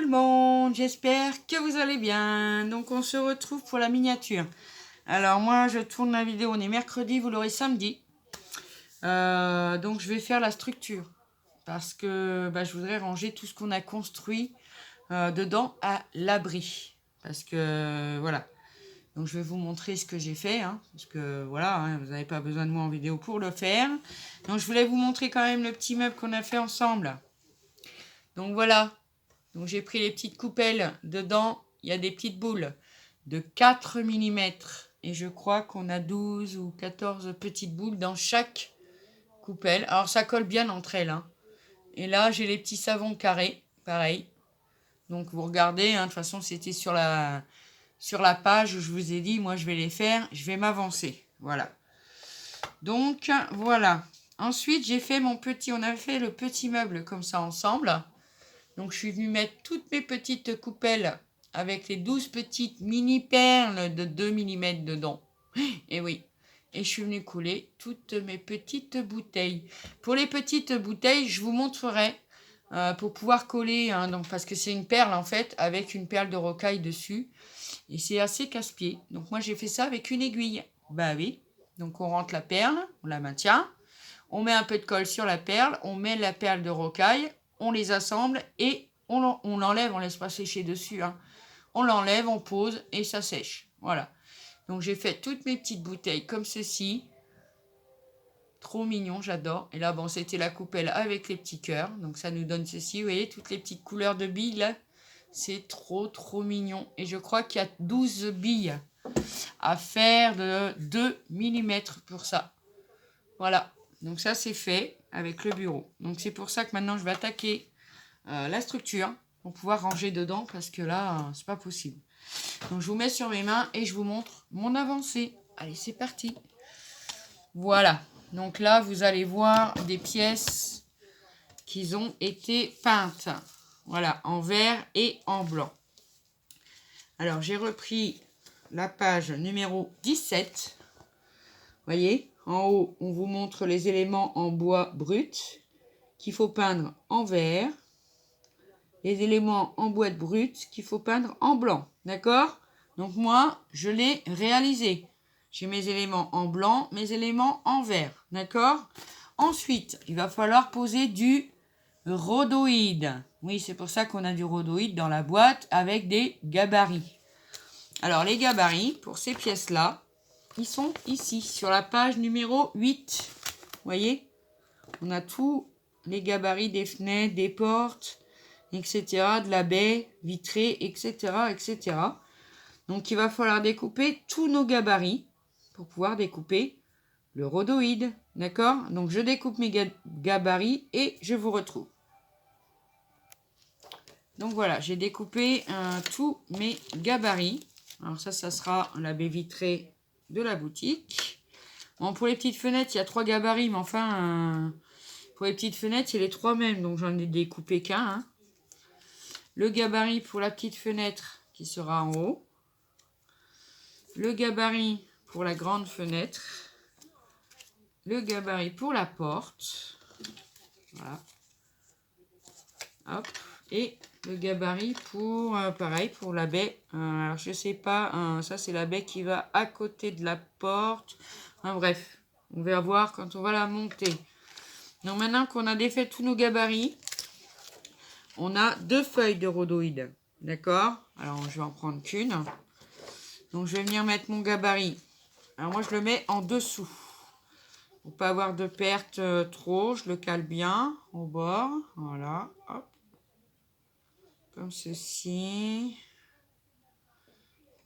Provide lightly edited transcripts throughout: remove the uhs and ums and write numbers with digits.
le monde, j'espère que vous allez bien. Donc on se retrouve pour la miniature. Alors moi je tourne la vidéo, on est mercredi, vous l'aurez samedi. Donc je vais faire la structure. Parce que je voudrais ranger tout ce qu'on a construit dedans à l'abri. Parce que voilà. Donc je vais vous montrer ce que j'ai fait. Parce que voilà, vous n'avez pas besoin de moi en vidéo pour le faire. Donc je voulais vous montrer quand même le petit meuble qu'on a fait ensemble. Donc voilà. Donc j'ai pris les petites coupelles. Dedans, il y a des petites boules de 4 mm. Et je crois qu'on a 12 ou 14 petites boules dans chaque coupelle. Alors ça colle bien entre elles. Et là, j'ai les petits savons carrés. Pareil. Donc vous regardez. De toute façon, c'était sur la page où je vous ai dit, moi je vais les faire. Je vais m'avancer. Voilà. Donc voilà. Ensuite, j'ai fait on a fait le petit meuble comme ça ensemble. Donc, je suis venue mettre toutes mes petites coupelles avec les 12 petites mini perles de 2 mm dedans. Et oui. Et je suis venue couler toutes mes petites bouteilles. Pour les petites bouteilles, je vous montrerai pour pouvoir coller. Donc, parce que c'est une perle en fait, avec une perle de rocaille dessus. Et c'est assez casse-pied. Donc, moi, j'ai fait ça avec une aiguille. Bah oui. Donc, on rentre la perle, on la maintient. On met un peu de colle sur la perle, on met la perle de rocaille, on les assemble et on l'enlève, on laisse pas sécher dessus. On l'enlève, on pose et ça sèche. Voilà. Donc j'ai fait toutes mes petites bouteilles comme ceci. Trop mignon, j'adore. Et là, bon, c'était la coupelle avec les petits cœurs. Donc ça nous donne ceci, vous voyez, toutes les petites couleurs de billes là. C'est trop, trop mignon. Et je crois qu'il y a 12 billes à faire de 2 mm pour ça. Voilà. Donc ça, c'est fait avec le bureau. Donc c'est pour ça que maintenant, je vais attaquer la structure pour pouvoir ranger dedans parce que là, c'est pas possible. Donc je vous mets sur mes mains et je vous montre mon avancée. Allez, c'est parti. Voilà. Donc là, vous allez voir des pièces qui ont été peintes. Voilà, en vert et en blanc. Alors, j'ai repris la page numéro 17. Voyez, en haut, on vous montre les éléments en bois brut qu'il faut peindre en vert. Les éléments en boîte brute qu'il faut peindre en blanc. D'accord? Donc moi, je l'ai réalisé. J'ai mes éléments en blanc, mes éléments en vert. D'accord? Ensuite, il va falloir poser du rhodoïde. Oui, c'est pour ça qu'on a du rhodoïde dans la boîte avec des gabarits. Alors, les gabarits, pour ces pièces-là, ils sont ici, sur la page numéro 8. Vous voyez? On a tous les gabarits des fenêtres, des portes, etc., de la baie vitrée, etc., etc. Donc, il va falloir découper tous nos gabarits pour pouvoir découper le rhodoïde. D'accord? Donc, je découpe mes gabarits et je vous retrouve. Donc, voilà, j'ai découpé tous mes gabarits. Alors, ça sera la baie vitrée de la boutique. Bon, pour les petites fenêtres, il y a 3 gabarits, mais enfin, pour les petites fenêtres, c'est les 3 mêmes, donc j'en ai découpé qu'un. Le gabarit pour la petite fenêtre qui sera en haut. Le gabarit pour la grande fenêtre. Le gabarit pour la porte. Voilà. Hop. Et le gabarit pour, pareil, pour la baie. Alors, je sais pas, ça c'est la baie qui va à côté de la porte. Bref, on va voir quand on va la monter. Donc maintenant qu'on a défait tous nos gabarits, on a 2 feuilles de rhodoïde. D'accord? Alors, je vais en prendre qu'une. Donc, je vais venir mettre mon gabarit. Alors, moi, je le mets en dessous. Pour pas avoir de perte trop, je le cale bien au bord. Voilà. Hop. Comme ceci.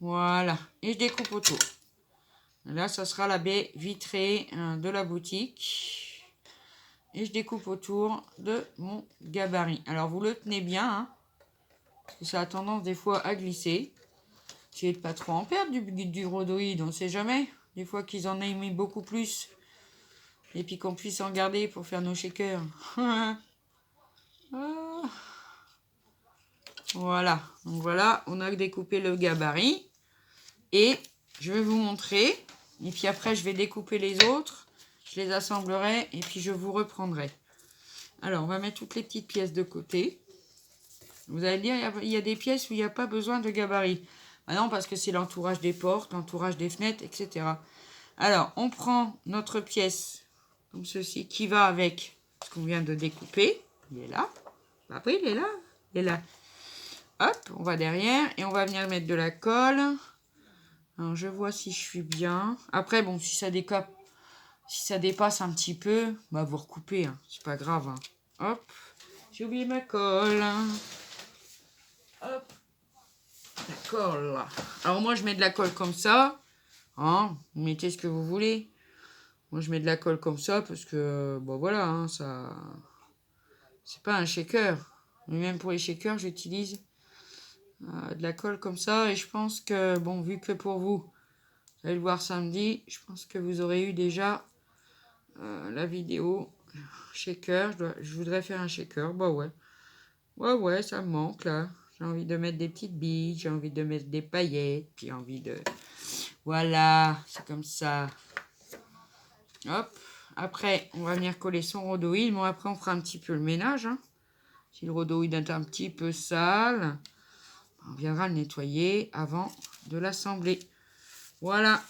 Voilà. Et je découpe autour. Là, ça sera la baie vitrée de la boutique. Et je découpe autour de mon gabarit. Alors, vous le tenez bien. Parce que ça a tendance des fois à glisser. Essayez de pas trop en perdre du rhodoïde, on ne sait jamais. Des fois qu'ils en aient mis beaucoup plus. Et puis qu'on puisse en garder pour faire nos shakers. Voilà. Donc voilà, on a découpé le gabarit. Et je vais vous montrer. Et puis après, je vais découper les autres. Je les assemblerai et puis je vous reprendrai. Alors, on va mettre toutes les petites pièces de côté. Vous allez dire, il y a des pièces où il n'y a pas besoin de gabarit. Ah non, parce que c'est l'entourage des portes, l'entourage des fenêtres, etc. Alors, on prend notre pièce, comme ceci, qui va avec ce qu'on vient de découper. Il est là. Bah oui, il est là. Il est là. Hop, on va derrière et on va venir mettre de la colle. Alors, je vois si je suis bien. Après, bon, si ça dépasse un petit peu, bah vous recoupez, hein. C'est pas grave. Hein. Hop, j'ai oublié ma colle. Hop, la colle. Alors moi, je mets de la colle comme ça. Hein, vous mettez ce que vous voulez. Moi, je mets de la colle comme ça parce que, bon voilà, hein, ça, c'est pas un shaker. Mais même pour les shakers, j'utilise de la colle comme ça. Et je pense que, bon, vu que pour vous, vous allez le voir samedi, je pense que vous aurez eu déjà la vidéo shaker. Je voudrais faire un shaker. Bah ouais. Ouais, ça me manque là. J'ai envie de mettre des petites billes, j'ai envie de mettre des paillettes, puis j'ai envie de... Voilà, c'est comme ça. Hop. Après, on va venir coller son rhodoïde. Bon, après, on fera un petit peu le ménage. Hein. Si le rhodoïde est un petit peu sale, on viendra le nettoyer avant de l'assembler. Voilà.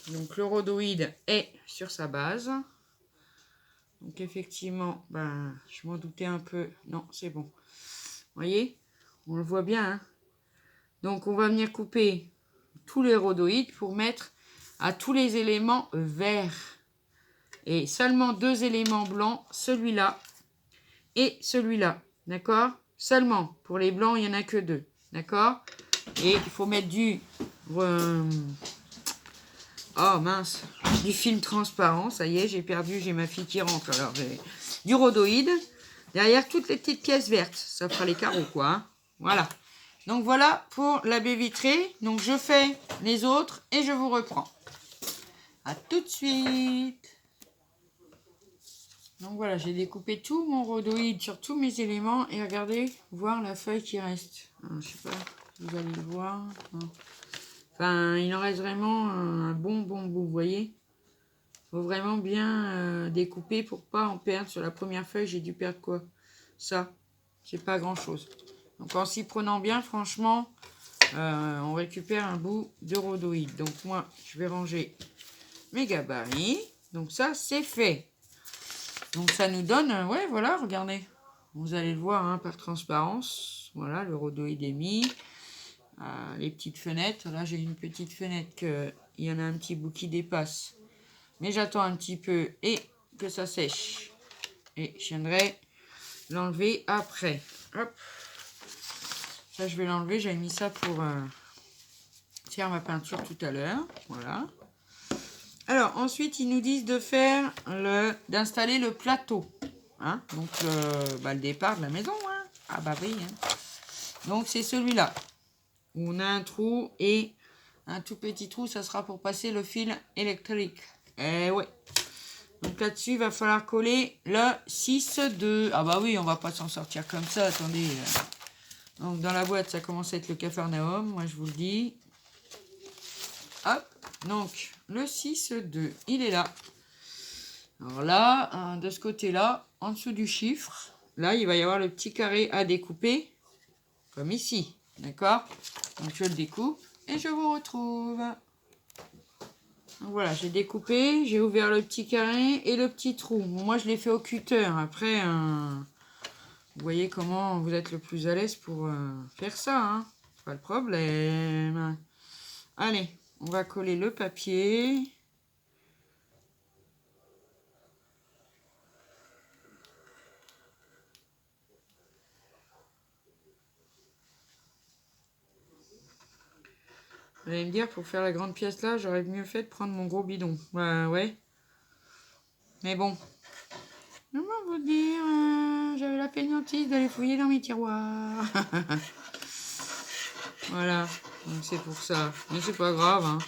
Donc, le rhodoïde est sur sa base. Donc, effectivement, ben, je m'en doutais un peu. Non, c'est bon. Vous voyez, on le voit bien. Hein. Donc, on va venir couper tous les rhodoïdes pour mettre à tous les éléments verts. Et seulement 2 éléments blancs, celui-là et celui-là. D'accord? Seulement. Pour les blancs, il n'y en a que 2. D'accord? Et il faut mettre du... oh mince. Du film transparent. Ça y est, j'ai perdu. J'ai ma fille qui rentre. Alors, j'ai du rhodoïde. Derrière toutes les petites pièces vertes. Ça fera les carreaux, quoi. Hein. Voilà. Donc, voilà pour la baie vitrée. Donc, je fais les autres et je vous reprends. À tout de suite. Donc voilà, j'ai découpé tout mon rhodoïde sur tous mes éléments et regardez, voir la feuille qui reste. Alors, je sais pas, vous allez le voir. Enfin, il en reste vraiment un bon bout, vous voyez. Faut vraiment bien découper pour pas en perdre. Sur la première feuille, j'ai dû perdre quoi? Ça, c'est pas grand chose. Donc en s'y prenant bien, franchement, on récupère un bout de rhodoïde. Donc moi, je vais ranger mes gabarits. Donc ça, c'est fait. Donc ça nous donne, ouais, voilà, regardez. Vous allez le voir hein, par transparence. Voilà, le rhodoïde est mis. Les petites fenêtres. Là, j'ai une petite fenêtre il y en a un petit bout qui dépasse. Mais j'attends un petit peu et que ça sèche. Et je viendrai l'enlever après. Hop. Ça, je vais l'enlever. J'avais mis ça pour faire ma peinture tout à l'heure. Voilà. Alors, ensuite, ils nous disent de faire d'installer le plateau. Hein? Donc, le départ de la maison. Hein? Ah bah oui. Hein? Donc, c'est celui-là. Où on a un trou et un tout petit trou. Ça sera pour passer le fil électrique. Eh ouais. Donc, là-dessus, il va falloir coller le 6-2. Ah bah oui, on va pas s'en sortir comme ça. Attendez. Donc, dans la boîte, ça commence à être le Capharnaüm. Moi, je vous le dis. Hop. Donc, le 6-2, il est là. Alors là, de ce côté-là, en dessous du chiffre, là, il va y avoir le petit carré à découper, comme ici. D'accord? Donc, je le découpe et je vous retrouve. Donc, voilà, j'ai découpé, j'ai ouvert le petit carré et le petit trou. Bon, moi, je l'ai fait au cutter. Après, vous voyez comment vous êtes le plus à l'aise pour faire ça. Hein? Pas le problème. Allez, on va coller le papier. Vous allez me dire, pour faire la grande pièce là, j'aurais mieux fait de prendre mon gros bidon. Bah ouais. Mais bon. Comment vous dire, j'avais la fainéantise d'aller fouiller dans mes tiroirs. Voilà. Donc c'est pour ça. Mais c'est pas grave. Hein.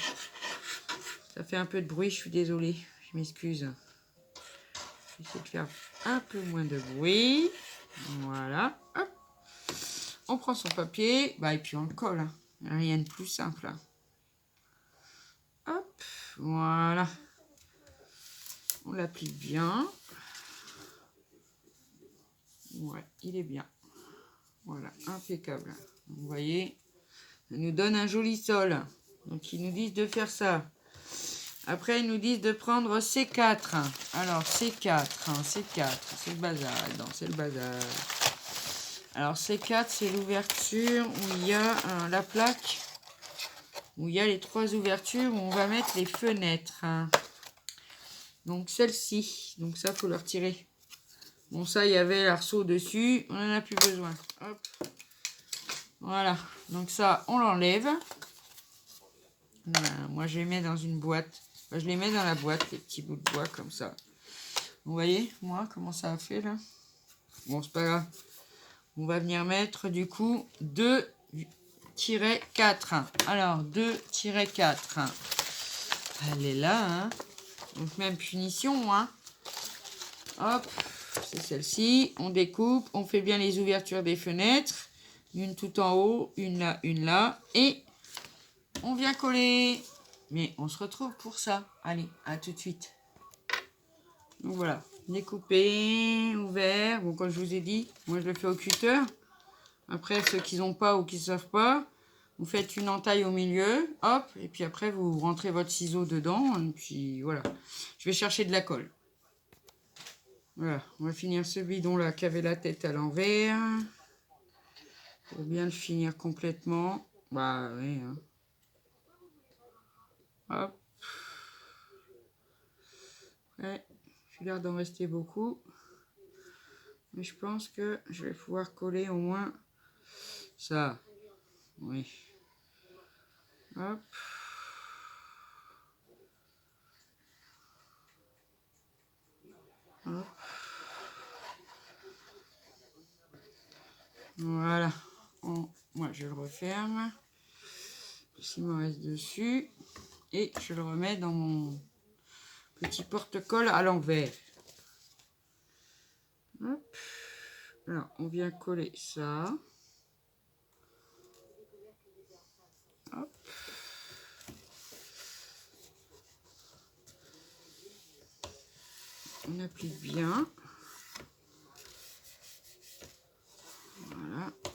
Ça fait un peu de bruit, je suis désolée. Je m'excuse. Je vais essayer de faire un peu moins de bruit. Voilà. Hop. On prend son papier. Bah, et puis on le colle. Hein. Rien de plus simple. Hein. Hop. Voilà. On l'applique bien. Ouais, il est bien. Voilà, impeccable. Vous voyez, ça nous donne un joli sol. Donc, ils nous disent de faire ça. Après, ils nous disent de prendre C4. Alors, C4, c'est le bazar. Non, c'est le bazar. Alors, C4, c'est l'ouverture où il y a la plaque, où il y a les 3 ouvertures où on va mettre les fenêtres. Donc, celle-ci. Donc, ça, faut le retirer. Bon, ça, il y avait l'arceau dessus. On n'en a plus besoin. Hop. Voilà. Donc, ça, on l'enlève. Voilà. Moi, je les mets dans une boîte. Enfin, je les mets dans la boîte, les petits bouts de bois, comme ça. Vous voyez, moi, comment ça a fait, là? Bon, c'est pas grave. On va venir mettre, du coup, 2-4. Alors, 2-4. Elle est là, hein. Donc, même punition, hein. Hop, c'est celle-ci. On découpe, on fait bien les ouvertures des fenêtres. Une tout en haut, une là. Et on vient coller. Mais on se retrouve pour ça. Allez, à tout de suite. Donc voilà, découpé, ouvert. Bon, comme je vous ai dit, moi je le fais au cutter. Après, ceux qui n'ont pas ou qui ne savent pas, vous faites une entaille au milieu, hop, et puis après vous rentrez votre ciseau dedans, et puis voilà. Je vais chercher de la colle. Voilà, on va finir ce bidon là qui avait la tête à l'envers. Pour bien le finir complètement. Bah oui, hein. Hop. Ouais, j'ai l'air d'en rester beaucoup. Mais je pense que je vais pouvoir coller au moins ça. Oui. Hop. Hop. Voilà. Moi, je le referme. S'il me reste dessus. Et je le remets dans mon petit porte-colle à l'envers. Hop. Alors, on vient coller ça. Hop. On applique bien. Voilà. Hop.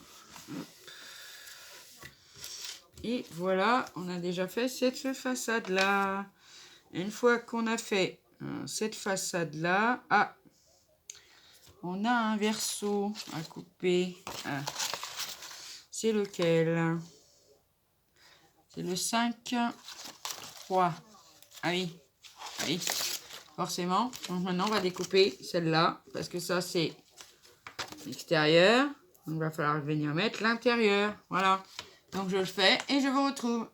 Et voilà, on a déjà fait cette façade-là. Une fois qu'on a fait cette façade-là, on a un verso à couper. C'est lequel? C'est le 5-3. Ah oui, oui, forcément. Donc maintenant, on va découper celle-là, parce que ça, c'est l'extérieur. Donc, il va falloir venir mettre l'intérieur. Voilà. Donc, je le fais et je vous retrouve.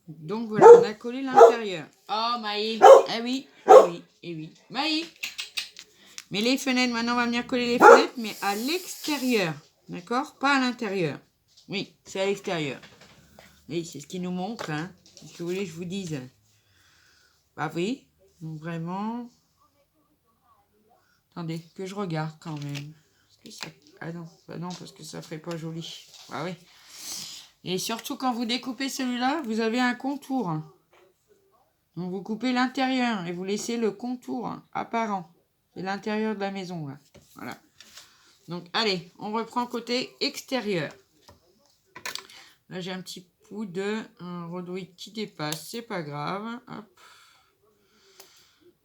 Donc, voilà, on a collé l'intérieur. Oh, Maï. Ah oui, ah oui, et oui. Maï. Mais les fenêtres, maintenant, on va venir coller les fenêtres, mais à l'extérieur. D'accord? Pas à l'intérieur. Oui, c'est à l'extérieur. Oui, c'est ce qui nous montre, hein. Qu'est-ce que vous voulez que je vous dise? Bah oui, donc vraiment... Attendez, que je regarde quand même. Que ça... Ah non, bah non, parce que ça ferait pas joli. Bah oui. Et surtout, quand vous découpez celui-là, vous avez un contour. Donc, vous coupez l'intérieur et vous laissez le contour apparent. C'est l'intérieur de la maison, là. Voilà. Donc, allez, on reprend côté extérieur. Là, j'ai un petit bout de rhodoïde qui dépasse. C'est pas grave. Hop.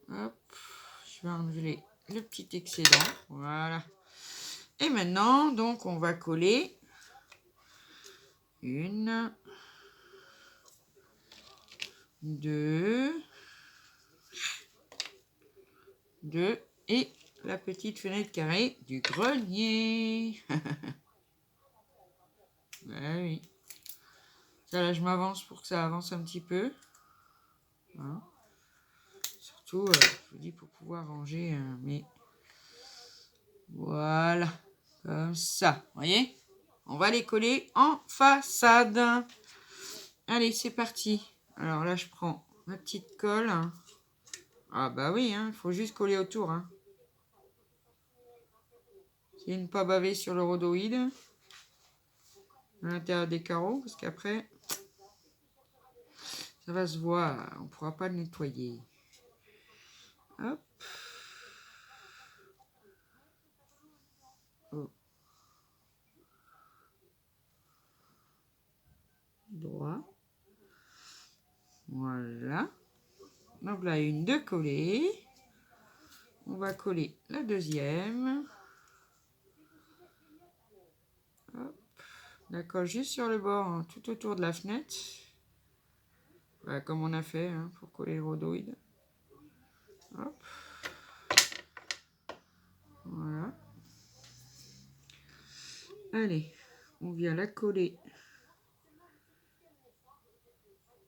Hop. Je vais enlever le petit excédent. Voilà. Et maintenant, donc, on va coller une, 2, et la petite fenêtre carrée du grenier. Ah oui. Ça, là, je m'avance pour que ça avance un petit peu. Hein. Surtout, je vous dis, pour pouvoir ranger mais voilà. Comme ça. Vous voyez? On va les coller en façade. Allez, c'est parti. Alors là, je prends ma petite colle. Ah bah oui, il faut juste coller autour. C'est ne pas baver sur le rhodoïde. À l'intérieur des carreaux, parce qu'après, ça va se voir. On ne pourra pas le nettoyer. Hop. Oh. droit. Voilà. Donc là, une de coller. On va coller la deuxième. La colle juste sur le bord, hein, tout autour de la fenêtre. Voilà, comme on a fait hein, pour coller le rhodoïde. Hop. Voilà. Allez, on vient la coller.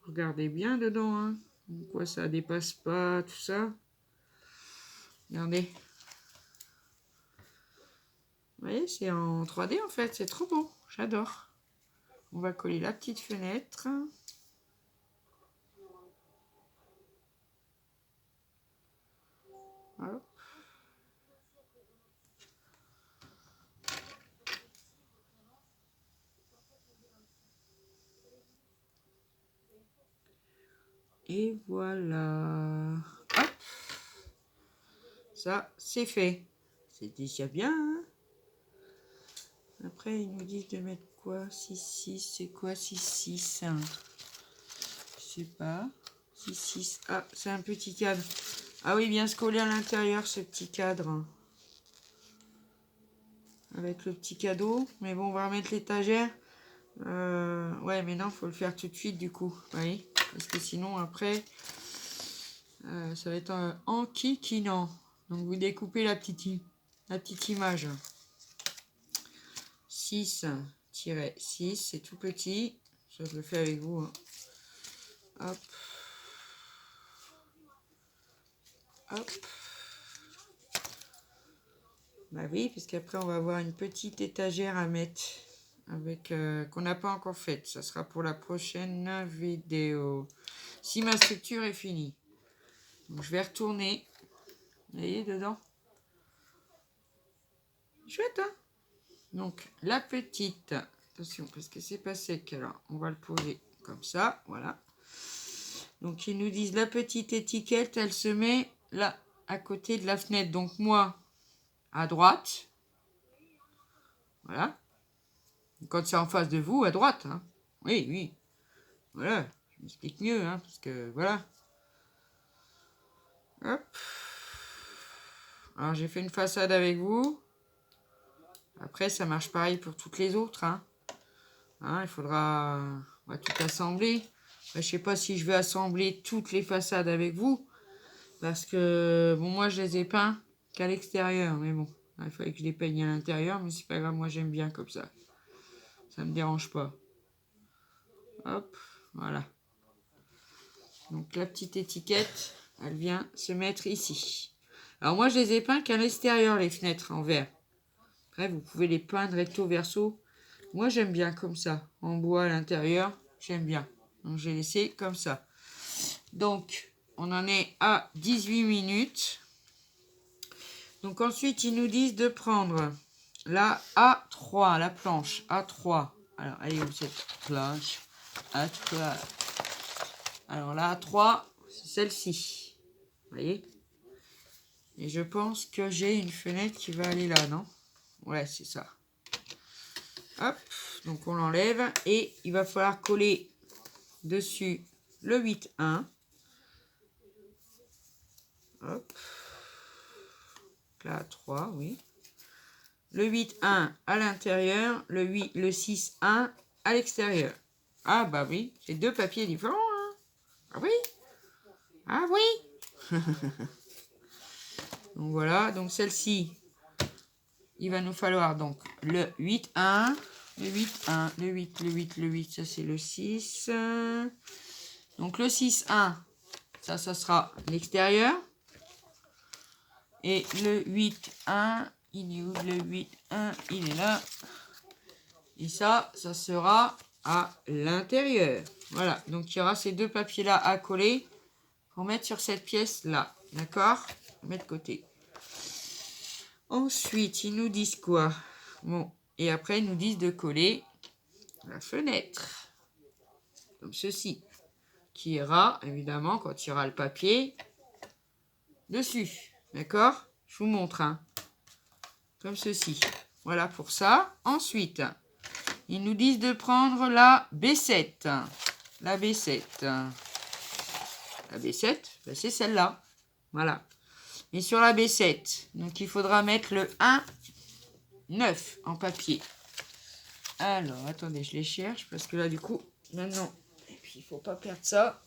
Regardez bien dedans, hein. Quoi, ça dépasse pas, tout ça. Regardez. Vous voyez, c'est en 3D en fait, c'est trop beau, j'adore. On va coller la petite fenêtre. Hop. Et voilà. Hop. Ça, c'est fait. C'est déjà bien. Hein. Après, ils nous disent de mettre quoi? 6-6, c'est quoi 6-6 hein? Je sais pas. 6-6. Ah, c'est un petit cadre. Ah oui, bien se coller à l'intérieur, ce petit cadre. Hein. Avec le petit cadeau. Mais bon, on va remettre l'étagère. Ouais, mais non, faut le faire tout de suite, du coup. Vous voyez? Parce que sinon, après, ça va être enquiquinant. Donc, vous découpez la petite image. 6-6, c'est tout petit. Ça, je le fais avec vous. Hein. Hop. Hop. Bah oui, parce qu'après, on va avoir une petite étagère à mettre. Avec qu'on n'a pas encore faite. Ça sera pour la prochaine vidéo. Si ma structure est finie. Donc, je vais retourner. Vous voyez, dedans. Chouette, hein? Donc, la petite, attention, parce que c'est pas sec, alors on va le poser comme ça, voilà. Donc, ils nous disent la petite étiquette, elle se met là, à côté de la fenêtre. Donc, moi, à droite, voilà. Quand c'est en face de vous, à droite, hein. Oui, oui, voilà, je m'explique mieux, hein, parce que, voilà. Hop. Alors, j'ai fait une façade avec vous. Après, ça marche pareil pour toutes les autres, hein. Hein, il faudra on va tout assembler. Je sais pas si je vais assembler toutes les façades avec vous. Parce que, bon, moi, je les ai peints qu'à l'extérieur. Mais bon, il fallait que je les peigne à l'intérieur. Mais c'est pas grave, moi, j'aime bien comme ça. Ça me dérange pas. Hop, voilà. Donc, la petite étiquette, elle vient se mettre ici. Alors, moi, je les ai peints qu'à l'extérieur, les fenêtres en verre. Après, vous pouvez les peindre recto verso. Moi, j'aime bien comme ça. En bois à l'intérieur, j'aime bien. Donc, j'ai laissé comme ça. Donc, on en est à 18 minutes. Donc, ensuite, ils nous disent de prendre la A3, la planche A3. Alors, elle est où cette planche? A3. Alors, la A3, c'est celle-ci. Vous voyez? Et je pense que j'ai une fenêtre qui va aller là, non? Ouais, c'est ça. Hop, donc on l'enlève. Et il va falloir coller dessus le 8-1. Hop. Là, 3, oui. Le 8-1 à l'intérieur, le 6-1 à l'extérieur. Ah bah oui, c'est deux papiers différents. Hein. Ah oui. Ah oui. Donc voilà, donc celle-ci, il va nous falloir donc le 8-1, le 8-1, le 8, le 8, le 8, ça c'est le 6. Donc le 6-1, ça sera l'extérieur. Et le 8-1, il est où? Le 8-1, il est là. Et ça sera à l'intérieur. Voilà, donc il y aura ces deux papiers-là à coller pour mettre sur cette pièce-là. D'accord? On met de côté. Ensuite, ils nous disent quoi? Bon, et après, ils nous disent de coller la fenêtre. Comme ceci. Qui ira, évidemment, quand il y aura le papier dessus. D'accord? Je vous montre. Hein. Comme ceci. Voilà pour ça. Ensuite, Ils nous disent de prendre la B7. La B7. La B7, ben c'est celle-là. Voilà. Et sur la B7, donc il faudra mettre le 1,9 en papier. Alors, attendez, je les cherche parce que là, du coup, maintenant, et puis il faut pas perdre ça.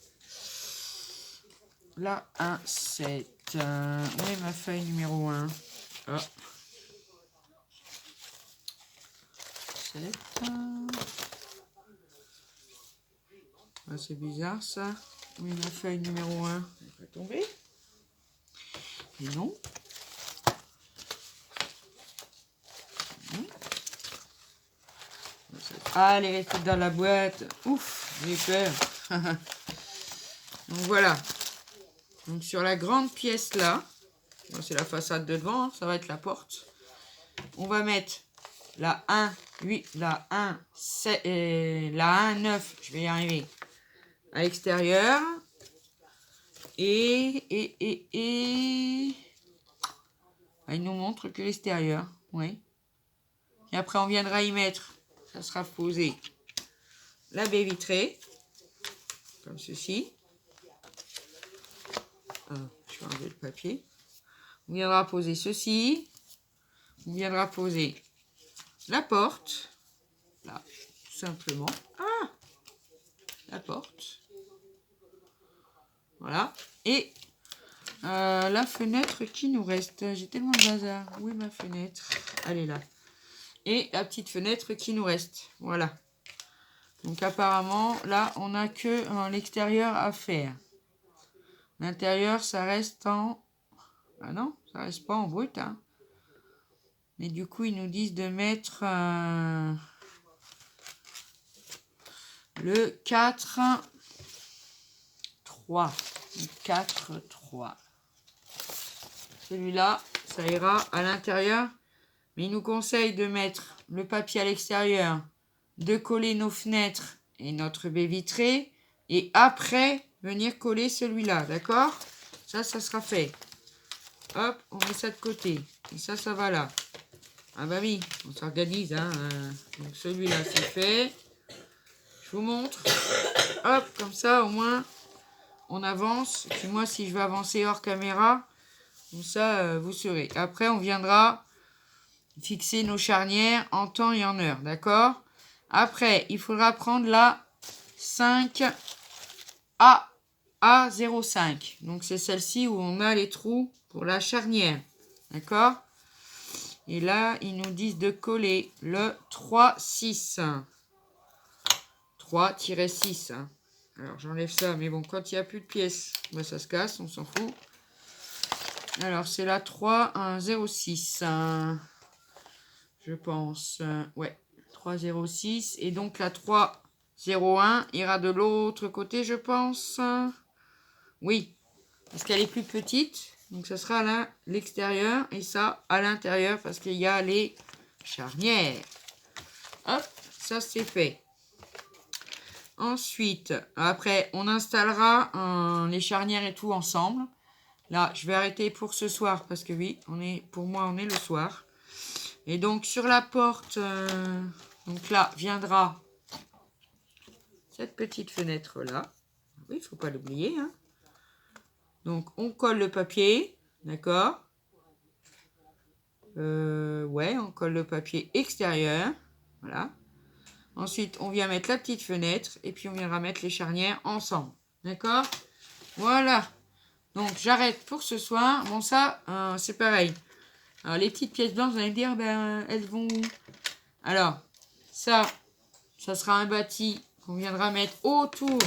Là, 1,7. Où est ma feuille numéro 1? Ah. 7. Ah, c'est bizarre ça. Oui, ma feuille numéro 1. Elle va tomber. Et non. Ah, elle est restée dans la boîte. Ouf, j'ai peur. Donc voilà. Donc sur la grande pièce là, c'est la façade de devant, hein, ça va être la porte. On va mettre la 1, 8, la 1, 7, la 1, 9, je vais y arriver, à l'extérieur. Et ah, il nous montre que l'extérieur, oui. Et après on viendra y mettre, ça sera posé, la baie vitrée, comme ceci. Je vais enlever le papier. On viendra poser ceci. On viendra poser la porte. Là, tout simplement. Ah, la porte. Voilà. Et la fenêtre qui nous reste. J'ai tellement de bazar. Où est ma fenêtre? Elle est là. Et la petite fenêtre qui nous reste. Voilà. Donc apparemment, là, on n'a que l'extérieur à faire. L'intérieur, ça reste en... Ah non, ça reste pas en brut, hein. Mais du coup, ils nous disent de mettre le 4, 3. Le 4, 3. Celui-là, ça ira à l'intérieur. Mais ils nous conseillent de mettre le papier à l'extérieur, de coller nos fenêtres et notre baie vitrée. Et après, venir coller celui-là, d'accord? Ça sera fait. Hop, on met ça de côté. Et ça va là. Ah bah oui, on s'organise, hein. Donc celui-là, c'est fait. Je vous montre. Hop, comme ça, au moins, on avance. Et puis moi, si je veux avancer hors caméra, comme ça, vous saurez. Après, on viendra fixer nos charnières en temps et en heure, d'accord? Après, il faudra prendre la 5A05. Donc, c'est celle-ci où on a les trous pour la charnière, d'accord? Et là, ils nous disent de coller le 3,6. 3-6. Hein. Alors, j'enlève ça. Mais bon, quand il n'y a plus de pièces, bah, ça se casse. On s'en fout. Alors, c'est la 3,06. Je pense. Ouais. 3,06. Et donc, la 3,01 ira de l'autre côté, je pense. Oui. Parce qu'elle est plus petite. Donc, ça sera à l'extérieur. Et ça, à l'intérieur. Parce qu'il y a les charnières. Hop. Ça, c'est fait. Ensuite, après, on installera les charnières et tout ensemble. Là, je vais arrêter pour ce soir parce que oui, pour moi, on est le soir. Et donc, sur la porte, donc là, viendra cette petite fenêtre-là. Oui, il ne faut pas l'oublier. Hein. Donc, on colle le papier, d'accord? Ouais, on colle le papier extérieur. Voilà. Ensuite, on vient mettre la petite fenêtre et puis on viendra mettre les charnières ensemble. D'accord? Voilà. Donc, j'arrête pour ce soir. Bon, ça, c'est pareil. Alors, les petites pièces blanches, vous allez me dire, ben, elles vont où? Alors, ça sera un bâti qu'on viendra mettre autour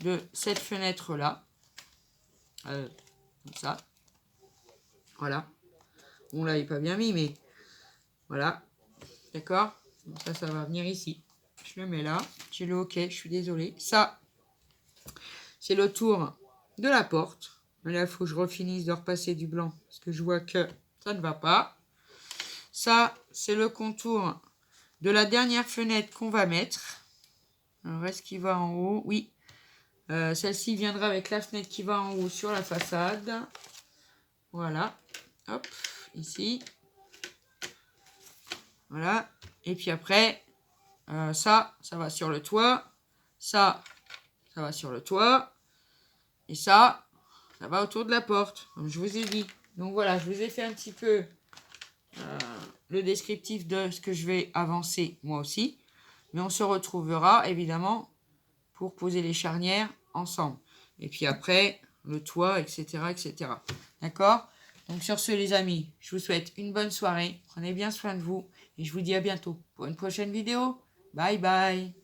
de cette fenêtre-là. Comme ça. Voilà. Bon, là, il n'est pas bien mis, mais voilà. D'accord? Donc ça va venir ici. Je le mets là. J'ai le OK, je suis désolée. Ça, c'est le tour de la porte. Mais là, il faut que je refinisse de repasser du blanc. Parce que je vois que ça ne va pas. Ça, c'est le contour de la dernière fenêtre qu'on va mettre. Alors, est-ce qu'il va en haut? Oui. Celle-ci viendra avec la fenêtre qui va en haut sur la façade. Voilà. Hop, ici. Voilà. Et puis après, ça va sur le toit. Ça va sur le toit. Et ça va autour de la porte, comme je vous ai dit. Donc voilà, je vous ai fait un petit peu le descriptif de ce que je vais avancer moi aussi. Mais on se retrouvera évidemment pour poser les charnières ensemble. Et puis après, le toit, etc. etc. D'accord? Donc sur ce les amis, je vous souhaite une bonne soirée. Prenez bien soin de vous. Et je vous dis à bientôt pour une prochaine vidéo. Bye bye.